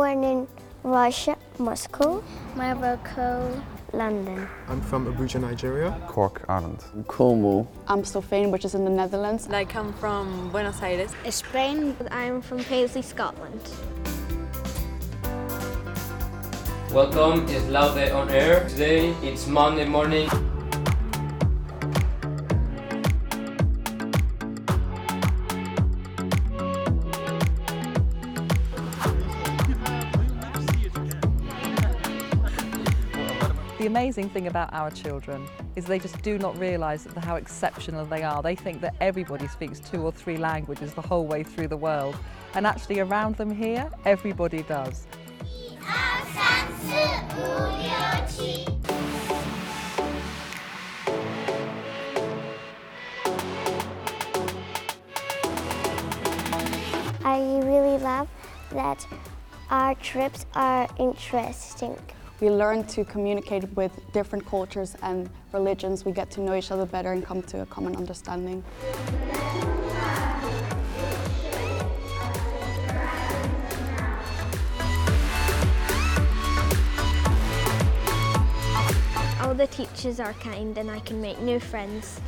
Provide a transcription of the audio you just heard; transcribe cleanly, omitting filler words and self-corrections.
born in Russia, Moscow. Morocco. London. I'm from Abuja, Nigeria. Cork, Ireland. Cornwall. Amstelveen, which is in the Netherlands. I come from Buenos Aires. Spain. I'm from Paisley, Scotland. Welcome, it's Laude on air. Today it's Monday morning. The amazing thing about our children is they just do not realise how exceptional they are. They think that everybody speaks 2 or 3 languages the whole way through the world. And actually around them here, everybody does. I really love that our trips are interesting. We learn to communicate with different cultures and religions. We get to know each other better and come to a common understanding. All the teachers are kind and I can make new friends.